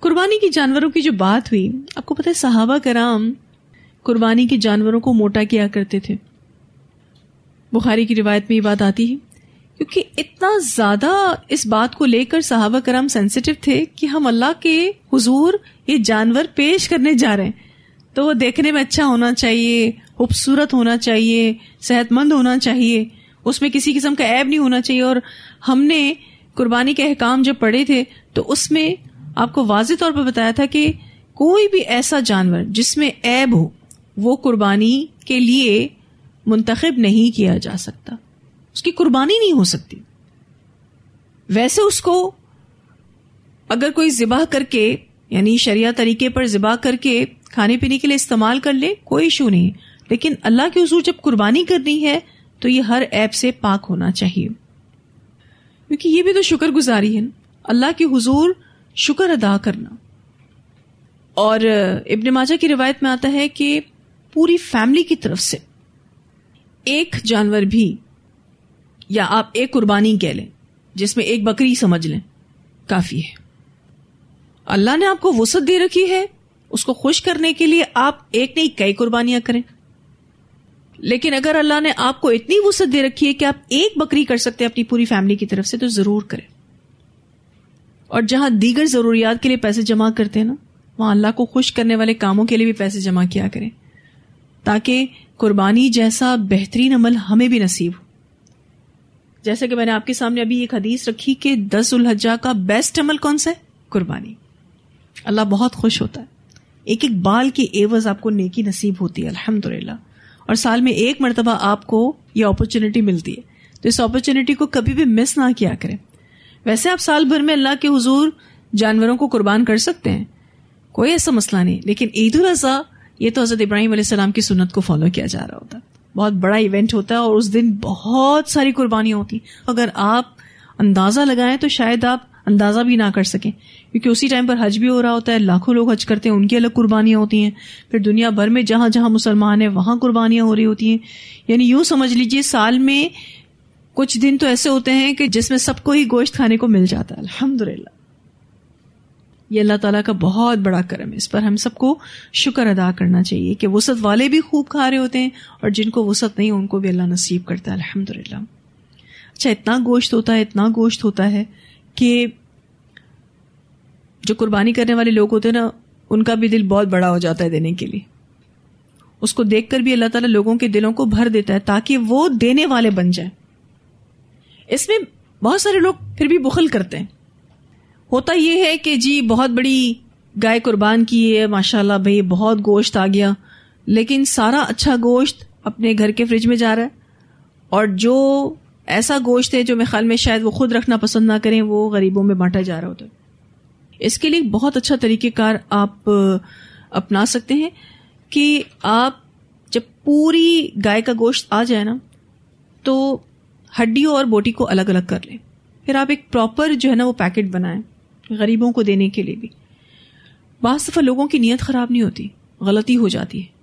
قربانی کی جانوروں کی جو بات ہوئی، آپ کو پتہ ہے صحابہ کرام قربانی کے جانوروں کو موٹا کیا کرتے تھے. بخاری کی روایت میں یہ بات آتی ہے کیونکہ اتنا زیادہ اس بات کو لے کر صحابہ کرام سینسیٹیو تھے کہ ہم اللہ کے حضور یہ جانور پیش کرنے جا رہے ہیں تو وہ دیکھنے میں اچھا ہونا چاہیے، خوبصورت ہونا چاہیے، صحت مند ہونا چاہیے، اس میں کسی قسم کا عیب نہیں ہونا چاہیے. اور ہم نے قربانی کے احکام جب پڑھے تھے تو اس میں آپ کو واضح طور پر بتایا تھا کہ کوئی بھی ایسا جانور جس میں عیب ہو وہ قربانی کے لیے منتخب نہیں کیا جا سکتا، اس کی قربانی نہیں ہو سکتی. ویسے اس کو اگر کوئی ذبح کر کے یعنی شریعہ طریقے پر ذبح کر کے کھانے پینے کے لیے استعمال کر لے کوئی ایشو نہیں، لیکن اللہ کے حضور جب قربانی کرنی ہے تو یہ ہر عیب سے پاک ہونا چاہیے، کیونکہ یہ بھی تو شکر گزاری ہے نا، اللہ کے حضور شکر ادا کرنا. اور ابن ماجہ کی روایت میں آتا ہے کہ پوری فیملی کی طرف سے ایک جانور بھی یا آپ ایک قربانی کہہ لیں جس میں ایک بکری سمجھ لیں کافی ہے. اللہ نے آپ کو وسعت دے رکھی ہے، اس کو خوش کرنے کے لیے آپ ایک نہیں کئی قربانیاں کریں. لیکن اگر اللہ نے آپ کو اتنی وسعت دے رکھی ہے کہ آپ ایک بکری کر سکتے ہیں اپنی پوری فیملی کی طرف سے تو ضرور کریں. اور جہاں دیگر ضروریات کے لیے پیسے جمع کرتے ہیں نا وہاں اللہ کو خوش کرنے والے کاموں کے لیے بھی پیسے جمع کیا کریں تاکہ قربانی جیسا بہترین عمل ہمیں بھی نصیب ہو. جیسے کہ میں نے آپ کے سامنے ابھی ایک حدیث رکھی کہ 10 ذوالحجہ کا بیسٹ عمل کون سا ہے؟ قربانی. اللہ بہت خوش ہوتا ہے، ایک ایک بال کی عوض آپ کو نیکی نصیب ہوتی ہے الحمدللہ. اور سال میں ایک مرتبہ آپ کو یہ اپرچونٹی ملتی ہے تو اس اپرچونٹی کو کبھی بھی مس نہ کیا کریں. ویسے آپ سال بھر میں اللہ کے حضور جانوروں کو قربان کر سکتے ہیں، کوئی ایسا مسئلہ نہیں، لیکن عید الاضحیٰ یہ تو حضرت ابراہیم علیہ السلام کی سنت کو فالو کیا جا رہا ہوتا ہے. بہت بڑا ایونٹ ہوتا ہے اور اس دن بہت ساری قربانیاں ہوتی ہیں. اگر آپ اندازہ لگائیں تو شاید آپ اندازہ بھی نہ کر سکیں کیونکہ اسی ٹائم پر حج بھی ہو رہا ہوتا ہے، لاکھوں لوگ حج کرتے ہیں، ان کی الگ قربانیاں ہوتی ہیں، پھر دنیا بھر میں جہاں جہاں مسلمان ہیں وہاں قربانیاں ہو رہی ہوتی ہیں. یعنی یوں سمجھ لیجئے سال میں کچھ دن تو ایسے ہوتے ہیں کہ جس میں سب کو ہی گوشت کھانے کو مل جاتا ہے الحمدللہ. یہ اللہ تعالیٰ کا بہت بڑا کرم ہے، اس پر ہم سب کو شکر ادا کرنا چاہیے کہ وسعت والے بھی خوب کھا رہے ہوتے ہیں اور جن کو وسعت نہیں ان کو بھی اللہ نصیب کرتا ہے الحمدللہ. اچھا اتنا گوشت ہوتا ہے کہ جو قربانی کرنے والے لوگ ہوتے ہیں نا ان کا بھی دل بہت بڑا ہو جاتا ہے دینے کے لیے. اس کو دیکھ کر بھی اللہ تعالیٰ لوگوں کے دلوں کو بھر دیتا ہے تاکہ وہ دینے والے بن جائیں. اس میں بہت سارے لوگ پھر بھی بخل کرتے ہیں. ہوتا یہ ہے کہ جی بہت بڑی گائے قربان کی ہے ماشاءاللہ بھئی بہت گوشت آ گیا، لیکن سارا اچھا گوشت اپنے گھر کے فریج میں جا رہا ہے اور جو ایسا گوشت ہے جو میں خیال میں شاید وہ خود رکھنا پسند نہ کریں وہ غریبوں میں بانٹا جا رہا ہوتا ہے. اس کے لیے بہت اچھا طریقہ کار آپ اپنا سکتے ہیں کہ آپ جب پوری گائے کا گوشت آ جائے نا تو ہڈیوں اور بوٹی کو الگ الگ کر لیں، پھر آپ ایک پراپر جو ہے نا وہ پیکٹ بنائیں غریبوں کو دینے کے لیے بھی. بعض دفعہ لوگوں کی نیت خراب نہیں ہوتی، غلطی ہو جاتی ہے،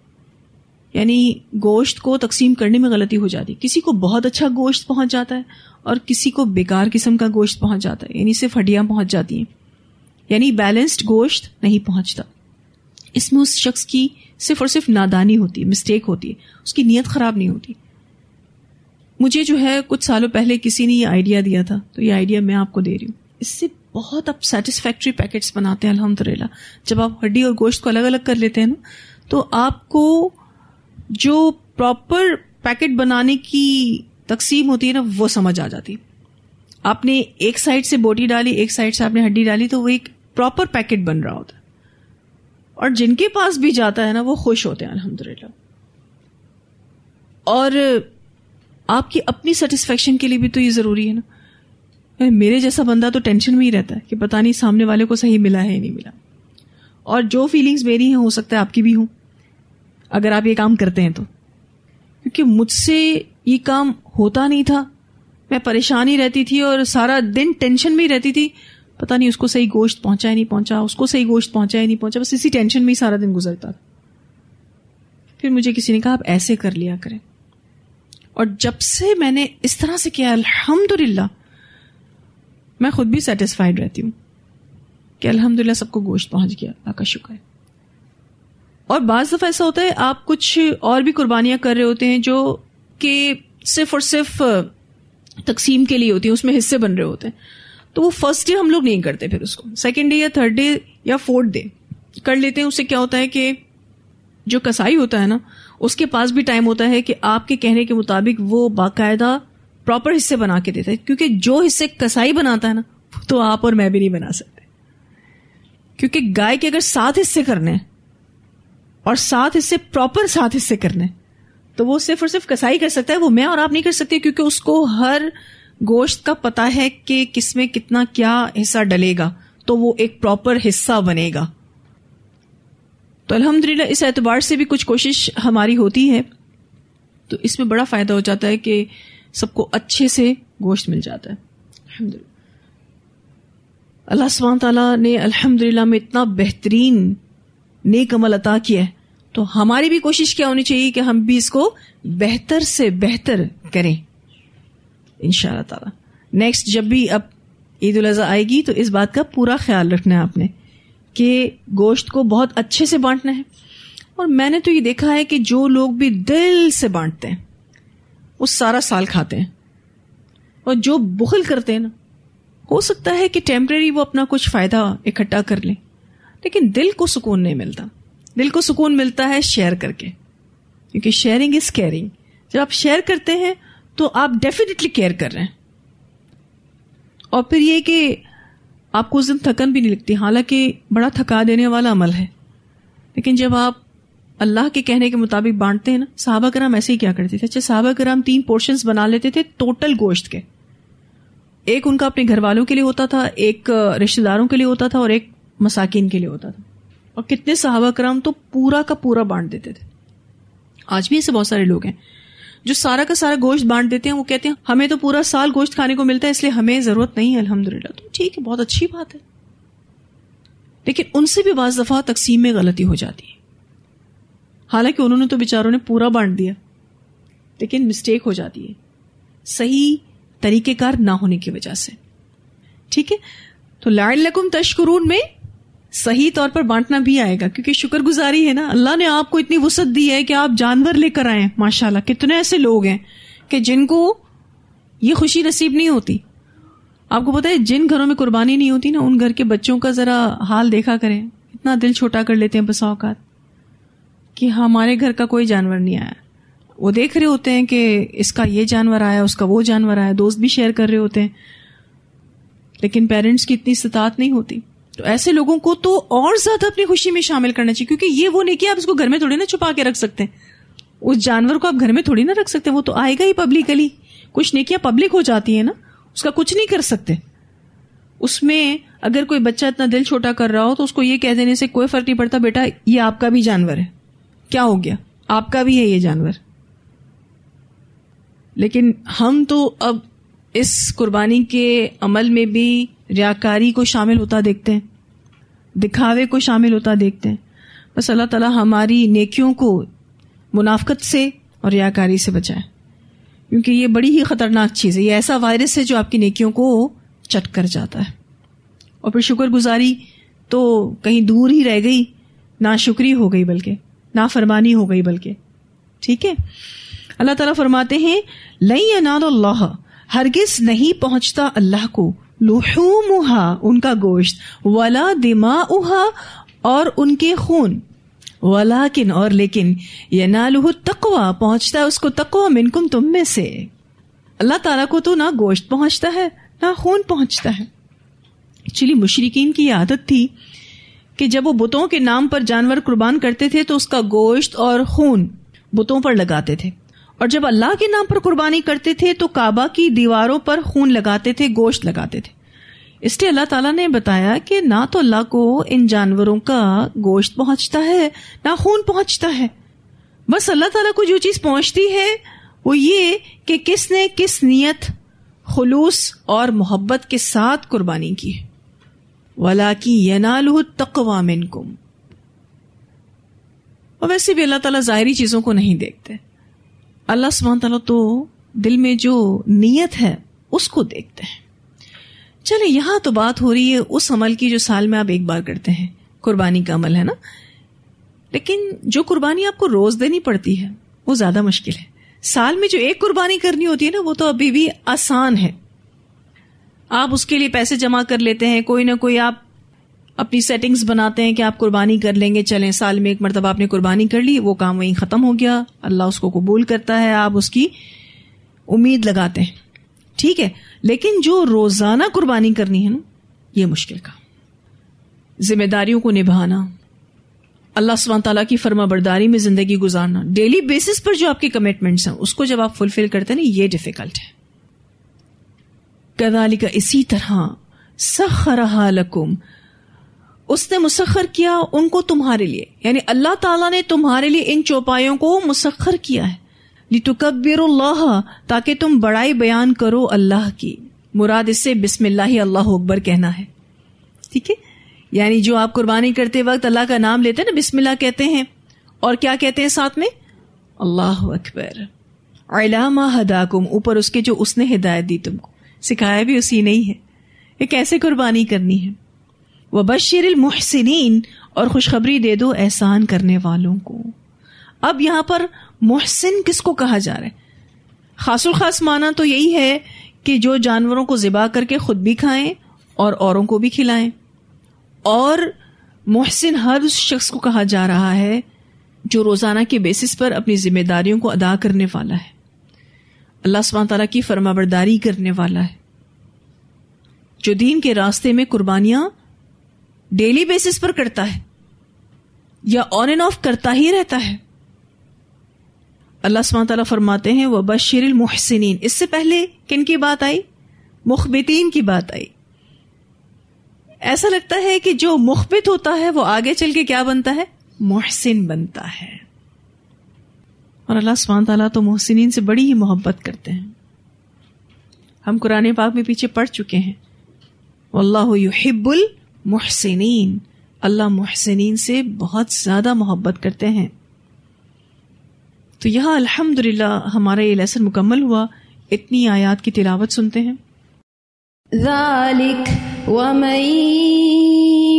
یعنی گوشت کو تقسیم کرنے میں غلطی ہو جاتی ہے. کسی کو بہت اچھا گوشت پہنچ جاتا ہے اور کسی کو بیکار قسم کا گوشت پہنچ جاتا ہے، یعنی صرف ہڈیاں پہنچ جاتی ہیں، یعنی بیلنسڈ گوشت نہیں پہنچتا. اس میں اس شخص کی صرف اور صرف نادانی ہوتی ہے، مسٹیک ہوتی ہے، اس کی نیت خراب نہیں ہوتی. مجھے جو ہے کچھ سالوں پہلے کسی نے یہ آئیڈیا دیا تھا تو یہ آئیڈیا میں آپ کو دے رہی ہوں. اس سے بہت آپ سیٹسفیکٹری پیکٹس بناتے ہیں الحمدللہ. جب آپ ہڈی اور گوشت کو الگ الگ کر لیتے ہیں نا تو آپ کو جو پراپر پیکٹ بنانے کی تقسیم ہوتی ہے نا وہ سمجھ آ جاتی. آپ نے ایک سائڈ سے بوٹی ڈالی، ایک سائڈ سے آپ نے ہڈی ڈالی تو وہ ایک پراپر پیکٹ بن رہا ہوتا ہے اور جن کے پاس بھی جاتا ہے نا وہ خوش ہوتے ہیں الحمدللہ. اور آپ کی اپنی سیٹسفیکشن کے لیے بھی تو یہ ضروری ہے نا. میرے جیسا بندہ تو ٹینشن میں ہی رہتا ہے کہ پتہ نہیں سامنے والے کو صحیح ملا ہے یا نہیں ملا، اور جو فیلنگز میری ہیں ہو سکتا ہے آپ کی بھی ہوں اگر آپ یہ کام کرتے ہیں تو. کیونکہ مجھ سے یہ کام ہوتا نہیں تھا، میں پریشان ہی رہتی تھی اور سارا دن ٹینشن میں ہی رہتی تھی، پتہ نہیں اس کو صحیح گوشت پہنچا ہے نہیں پہنچا، اس کو صحیح گوشت پہنچا ہے نہیں پہنچا، بس اسی ٹینشن میں ہی سارا دن گزرتا تھا. پھر مجھے کسی نے کہا آپ ایسے کر لیا کریں، اور جب سے میں نے اس طرح سے کیا الحمدللہ میں خود بھی سیٹسفائیڈ رہتی ہوں کہ الحمدللہ سب کو گوشت پہنچ گیا، اللہ کا شکر ہے. اور بعض دفعہ ایسا ہوتا ہے آپ کچھ اور بھی قربانیاں کر رہے ہوتے ہیں جو کہ صرف اور صرف تقسیم کے لیے ہوتی ہیں، اس میں حصے بن رہے ہوتے ہیں، تو وہ فرسٹ ڈے ہم لوگ نہیں کرتے، پھر اس کو سیکنڈ ڈے یا تھرڈ ڈے یا فورتھ ڈے کر لیتے ہیں. اس سے کیا ہوتا ہے کہ جو کسائی ہوتا ہے نا، اس کے پاس بھی ٹائم ہوتا ہے کہ آپ کے کہنے کے مطابق وہ باقاعدہ پراپر حصے بنا کے دیتا ہے، کیونکہ جو حصے کسائی بناتا ہے نا تو آپ اور میں بھی نہیں بنا سکتے. کیونکہ گائے کے اگر 7 حصے کرنے ہیں اور 7 حصے پراپر 7 حصے کرنے تو وہ صرف اور صرف کسائی کر سکتا ہے، وہ میں اور آپ نہیں کر سکتے، کیونکہ اس کو ہر گوشت کا پتا ہے کہ کس میں کتنا کیا حصہ ڈلے گا، تو وہ ایک پراپر حصہ بنے گا. تو الحمدللہ اس اعتبار سے بھی کچھ کوشش ہماری ہوتی ہے، تو اس میں بڑا فائدہ ہو جاتا ہے کہ سب کو اچھے سے گوشت مل جاتا ہے. الحمدللہ اللہ سبحانہ تعالیٰ نے الحمدللہ میں اتنا بہترین نیک عمل عطا کیا ہے، تو ہماری بھی کوشش کیا ہونی چاہیے کہ ہم بھی اس کو بہتر سے بہتر کریں انشاءاللہ تعالیٰ. نیکسٹ جب بھی اب عید الاضحیٰ آئے گی تو اس بات کا پورا خیال رکھنا ہے آپ نے کہ گوشت کو بہت اچھے سے بانٹنا ہے. اور میں نے تو یہ دیکھا ہے کہ جو لوگ بھی دل سے بانٹتے ہیں وہ سارا سال کھاتے ہیں، اور جو بخل کرتے ہیں نا، ہو سکتا ہے کہ ٹیمپریری وہ اپنا کچھ فائدہ اکٹھا کر لیں، لیکن دل کو سکون نہیں ملتا. دل کو سکون ملتا ہے شیئر کر کے، کیونکہ شیئرنگ از کیئرنگ. جب آپ شیئر کرتے ہیں تو آپ ڈیفینیٹلی کیئر کر رہے ہیں. اور پھر یہ کہ آپ کو اس دن تھکن بھی نہیں لگتی، حالانکہ بڑا تھکا دینے والا عمل ہے، لیکن جب آپ اللہ کے کہنے کے مطابق بانٹتے ہیں نا. صحابہ کرام ایسے ہی کیا کرتے تھے. اچھا، صحابہ کرام 3 پورشنز بنا لیتے تھے ٹوٹل گوشت کے. ایک ان کا اپنے گھر والوں کے لیے ہوتا تھا، ایک رشتہ داروں کے لیے ہوتا تھا، اور ایک مساکین کے لیے ہوتا تھا. اور کتنے صحابہ کرام تو پورا کا پورا بانٹ دیتے تھے. آج بھی ایسے بہت سارے لوگ ہیں جو سارا کا سارا گوشت بانٹ دیتے ہیں. وہ کہتے ہیں ہمیں تو پورا سال گوشت کھانے کو ملتا ہے، اس لیے ہمیں ضرورت نہیں ہے. الحمدللہ، تو ٹھیک ہے، بہت اچھی بات ہے، لیکن ان سے بھی بعض دفعہ تقسیم میں غلطی ہو جاتی ہے. حالانکہ انہوں نے تو بیچاروں نے پورا بانٹ دیا، لیکن مسٹیک ہو جاتی ہے صحیح طریقہ کار نہ ہونے کی وجہ سے. ٹھیک ہے، تو لعلکم تشکرون میں صحیح طور پر بانٹنا بھی آئے گا، کیونکہ شکر گزاری ہے نا. اللہ نے آپ کو اتنی وسعت دی ہے کہ آپ جانور لے کر آئیں. ماشاءاللہ کتنے ایسے لوگ ہیں کہ جن کو یہ خوشی نصیب نہیں ہوتی. آپ کو پتا ہے جن گھروں میں قربانی نہیں ہوتی نا، ان گھر کے بچوں کا ذرا حال دیکھا کریں. اتنا دل چھوٹا کر لیتے ہیں بسا اوقات کہ ہمارے گھر کا کوئی جانور نہیں آیا. وہ دیکھ رہے ہوتے ہیں کہ اس کا یہ جانور آیا، اس کا وہ جانور آیا، دوست بھی شیئر کر رہے ہوتے ہیں، لیکن پیرنٹس کی اتنی استطاعت نہیں ہوتی. تو ایسے لوگوں کو تو اور زیادہ اپنی خوشی میں شامل کرنا چاہیے، کیونکہ یہ وہ نہیں کہ آپ اس کو گھر میں تھوڑی نا چھپا کے رکھ سکتے ہیں. اس جانور کو آپ گھر میں تھوڑی نہ رکھ سکتے، وہ تو آئے گا ہی پبلکلی. کچھ نیکیاں پبلک ہو جاتی ہیں نا، اس کا کچھ نہیں کر سکتے. اس میں اگر کوئی بچہ اتنا دل چھوٹا کر رہا ہو تو اس کو یہ کہہ دینے سے کوئی فرق نہیں پڑتا، بیٹا یہ آپ کا بھی جانور ہے، کیا ہو گیا، آپ کا بھی ہے یہ جانور. لیکن ہم تو اب اس قربانی کے عمل میں بھی ریاکاری کو شامل ہوتا دیکھتے ہیں، دکھاوے کو شامل ہوتا دیکھتے ہیں. بس اللہ تعالیٰ ہماری نیکیوں کو منافقت سے اور ریاکاری سے بچائے، کیونکہ یہ بڑی ہی خطرناک چیز ہے. یہ ایسا وائرس ہے جو آپ کی نیکیوں کو چٹ کر جاتا ہے. اور پھر شکر گزاری تو کہیں دور ہی رہ گئی، ناشکری ہو گئی، بلکہ نافرمانی ہو گئی بلکہ. ٹھیک ہے، اللہ تعالیٰ فرماتے ہیں لن ینال اللہ، ہرگز نہیں پہنچتا اللہ کو، لحومها ان کا گوشت، ولا دماؤها اور ان کے خون، ولیکن اور لیکن، ینالہ التقوی پہنچتا ہے اس کو تقوی، منکم تم میں سے. اللہ تعالیٰ کو تو نہ گوشت پہنچتا ہے نہ خون پہنچتا ہے. ایکچولی مشرکین کی یہ عادت تھی کہ جب وہ بتوں کے نام پر جانور قربان کرتے تھے تو اس کا گوشت اور خون بتوں پر لگاتے تھے، اور جب اللہ کے نام پر قربانی کرتے تھے تو کعبہ کی دیواروں پر خون لگاتے تھے، گوشت لگاتے تھے. اس لیے اللہ تعالیٰ نے بتایا کہ نہ تو اللہ کو ان جانوروں کا گوشت پہنچتا ہے نہ خون پہنچتا ہے. بس اللہ تعالیٰ کو جو چیز پہنچتی ہے وہ یہ کہ کس نے کس نیت، خلوص اور محبت کے ساتھ قربانی کی ہے. وَلَٰكِن يَنَالُهُ التَّقْوَىٰ مِنكُمْ. اور ویسے بھی اللہ تعالیٰ ظاہری چیزوں کو نہیں دیکھتے. اللہ سبحانہ تعالیٰ تو دل میں جو نیت ہے اس کو دیکھتے ہیں. چلے یہاں تو بات ہو رہی ہے اس عمل کی جو سال میں آپ ایک بار کرتے ہیں، قربانی کا عمل ہے نا. لیکن جو قربانی آپ کو روز دینی پڑتی ہے وہ زیادہ مشکل ہے. سال میں جو ایک قربانی کرنی ہوتی ہے نا وہ تو ابھی بھی آسان ہے. آپ اس کے لیے پیسے جمع کر لیتے ہیں، کوئی نہ کوئی آپ اپنی سیٹنگز بناتے ہیں کہ آپ قربانی کر لیں گے. چلیں سال میں ایک مرتبہ آپ نے قربانی کر لی، وہ کام وہیں ختم ہو گیا، اللہ اس کو قبول کرتا ہے، آپ اس کی امید لگاتے ہیں. ٹھیک ہے، لیکن جو روزانہ قربانی کرنی ہے نا یہ مشکل کا. ذمہ داریوں کو نبھانا، اللہ سبحانہ تعالیٰ کی فرما برداری میں زندگی گزارنا، ڈیلی بیسس پر جو آپ کی کمٹمنٹس ہیں اس کو جب آپ فلفل کرتے ہیں نا یہ ڈیفیکلٹ ہے. کذالک اسی طرح سخرھا لکم، اس نے مسخر کیا ان کو تمہارے لیے، یعنی اللہ تعالیٰ نے تمہارے لیے ان چوپایوں کو مسخر کیا ہے. لتکبروا اللہ، تاکہ تم بڑائی بیان کرو اللہ کی. مراد اس سے بسم اللہ اللہ اکبر کہنا ہے. ٹھیک ہے، یعنی جو آپ قربانی کرتے وقت اللہ کا نام لیتے ہیں نا، بسم اللہ کہتے ہیں، اور کیا کہتے ہیں ساتھ میں؟ اللہ اکبر. علی ما ہداکم، اوپر اس کے جو اس نے ہدایت دی تم کو، سکھایا بھی اسی نہیں ہے کہ کیسے قربانی کرنی ہے. وبشر المحسنین، اور خوشخبری دے دو احسان کرنے والوں کو. اب یہاں پر محسن کس کو کہا جا رہا ہے؟ خاص الخاص معنی تو یہی ہے کہ جو جانوروں کو ذبح کر کے خود بھی کھائیں اور اوروں کو بھی کھلائیں. اور محسن ہر اس شخص کو کہا جا رہا ہے جو روزانہ کے بیسس پر اپنی ذمہ داریوں کو ادا کرنے والا ہے، اللہ سبحانہ تعالیٰ کی فرما برداری کرنے والا ہے، جو دین کے راستے میں قربانیاں ڈیلی بیسس پر کرتا ہے یا آن اینڈ آف کرتا ہی رہتا ہے. اللہ سبحانہ تعالیٰ فرماتے ہیں وبشر المحسنین. اس سے پہلے کن کی بات آئی؟ مخبتین کی بات آئی. ایسا لگتا ہے کہ جو مخبت ہوتا ہے وہ آگے چل کے کیا بنتا ہے؟ محسن بنتا ہے. اور اللہ سبحانہ تعالیٰ تو محسنین سے بڑی ہی محبت کرتے ہیں. ہم قرآن پاک میں پیچھے پڑھ چکے ہیں واللہ یحب المحسنین، اللہ محسنین سے بہت زیادہ محبت کرتے ہیں. تو یہاں الحمدللہ ہمارا یہ لیسن مکمل ہوا. اتنی آیات کی تلاوت سنتے ہیں. ذالک ومن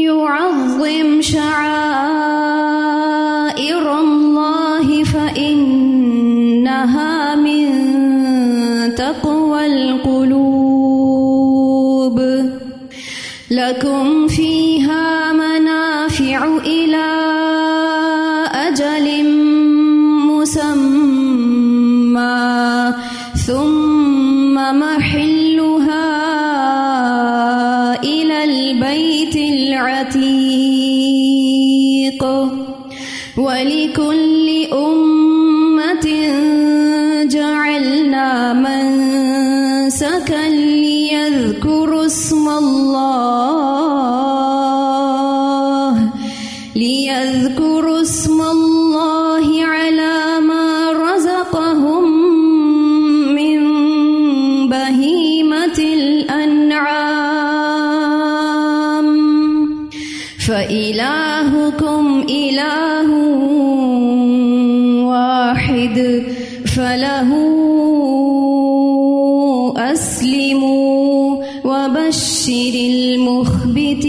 يعظم شعائر اللہ فإنها من تقوى القلوب لکم فیہا منافع إلی أجل مسمى ثم محلها إلى البيت العتيق ولكل أمة جعلنا منسكا ليذكروا اسم الله على ما رزقهم من بهيمة الأنعام فإلهكم إله واحد فله أسلموا وبشر المخبتين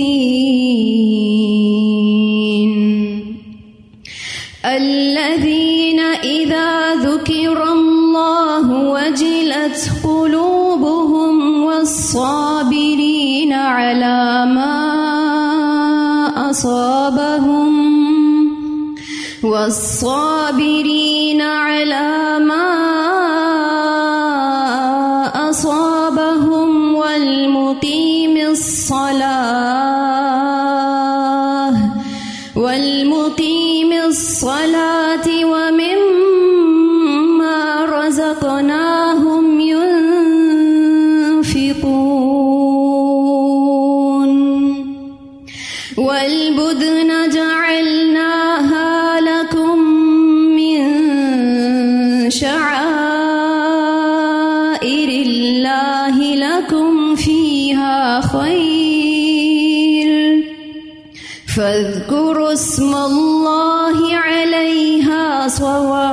الذين إذا ذكر الله وجلت قلوبهم والصابرين على ما أصابهم والمقيم الصلاة ومما رزقناهم ينفقون والبدن جعلناها لكم من شعائر الله لكم فيها خير فاذكروا اسم الله عليها صواف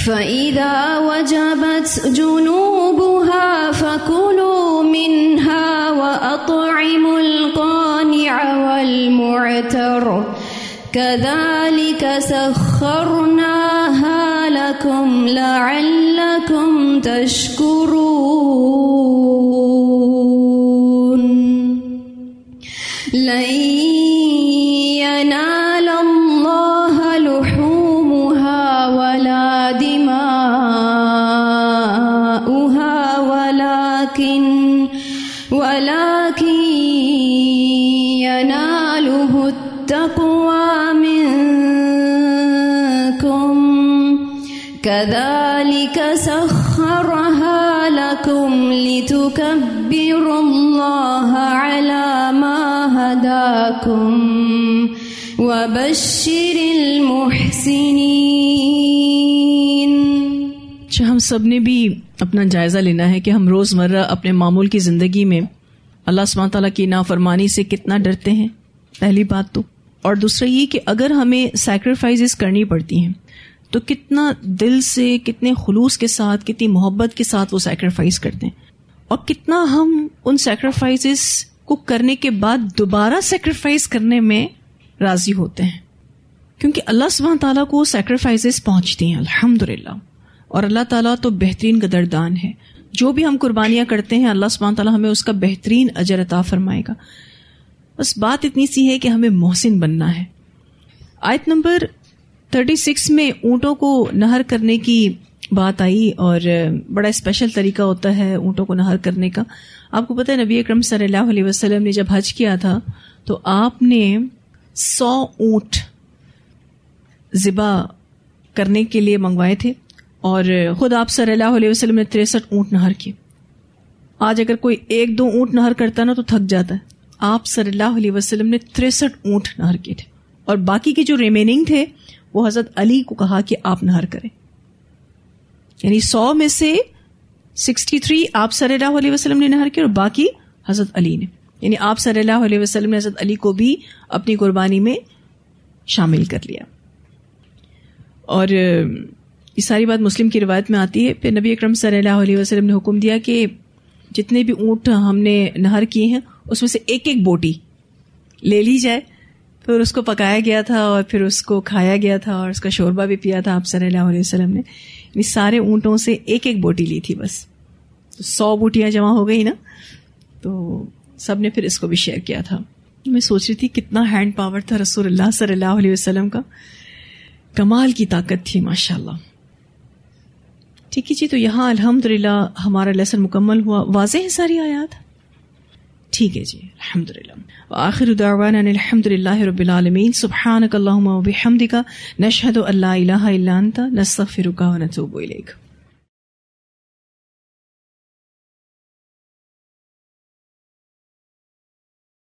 فإذا وجبت جنوبها فكلوا منها وأطعموا القانع والمعتر كذلك سخرناها لكم لعلكم تشكرون لن ينال الله لحومها ولا دماؤها ولكن يناله التقوى منكم كذلك سخرها لكم لتكبروا الله على ما هداكم وبشر المحسنين. ہم سب نے بھی اپنا جائزہ لینا ہے کہ ہم روزمرہ اپنے معمول کی زندگی میں اللہ سبحانہ تعالیٰ کی نافرمانی سے کتنا ڈرتے ہیں، پہلی بات تو. اور دوسرا یہ کہ اگر ہمیں سیکریفائزز کرنی پڑتی ہیں تو کتنا دل سے، کتنے خلوص کے ساتھ، کتنی محبت کے ساتھ وہ سیکریفائز کرتے ہیں، اور کتنا ہم ان سیکریفائزز کو کرنے کے بعد دوبارہ سیکریفائز کرنے میں راضی ہوتے ہیں، کیونکہ اللہ سبحانہ تعالیٰ کو سیکریفائزز پہنچتی ہیں الحمدللہ. اور اللہ تعالیٰ تو بہترین قدردان ہے. جو بھی ہم قربانیاں کرتے ہیں اللہ سبحانہ تعالیٰ ہمیں اس کا بہترین اجر عطا فرمائے گا. بس بات اتنی سی ہے کہ ہمیں محسن بننا ہے. آیت نمبر 36 میں اونٹوں کو نہر کرنے کی بات آئی، اور بڑا اسپیشل طریقہ ہوتا ہے اونٹوں کو نہر کرنے کا. آپ کو پتہ ہے نبی اکرم صلی اللہ علیہ وسلم نے جب حج کیا تھا تو آپ نے 100 اونٹ ذبح کرنے کے لیے منگوائے تھے، اور خود آپ صلی اللہ علیہ وسلم نے 63 اونٹ نہر کیے. آج اگر کوئی 1-2 اونٹ نہر کرتا نا تو تھک جاتا ہے. آپ صلی اللہ علیہ وسلم نے 63 اونٹ نہر کیے تھے، اور باقی کے جو ریمیننگ تھے وہ حضرت علی کو کہا کہ آپ نہر کریں. یعنی 100 میں سے 63 آپ صلی اللہ علیہ وسلم نے نہر کیے اور باقی حضرت علی نے. یعنی آپ صلی اللہ علیہ وسلم نے حضرت علی کو بھی اپنی قربانی میں شامل کر لیا. اور یہ ساری بات مسلم کی روایت میں آتی ہے. پھر نبی اکرم صلی اللہ علیہ وسلم نے حکم دیا کہ جتنے بھی اونٹ ہم نے نہر کیے ہیں اس میں سے ایک ایک بوٹی لے لی جائے. پھر اس کو پکایا گیا تھا اور پھر اس کو کھایا گیا تھا اور اس کا شوربہ بھی پیا تھا آپ صلی اللہ علیہ وسلم نے. یعنی سارے اونٹوں سے ایک ایک بوٹی لی تھی بس. تو 100 بوٹیاں جمع ہو گئی نا, تو سب نے پھر اس کو بھی شیئر کیا تھا. میں سوچ رہی تھی کتنا ہینڈ پاور تھا رسول اللہ صلی اللہ علیہ وسلم کا, کمال کی طاقت تھی ماشاء اللہ. ٹھیک ہے جی, تو یہاں الحمدللہ ہمارا لیسن مکمل ہوا. واضح ہے ساری آیات؟ ٹھیک ہے جی, الحمدللہ. وآخر دعوانا الحمدللہ رب العالمین. سبحانک اللہم و بحمدک نشہد ان لا الہ الا انت نستغفرک و نتوب الیک.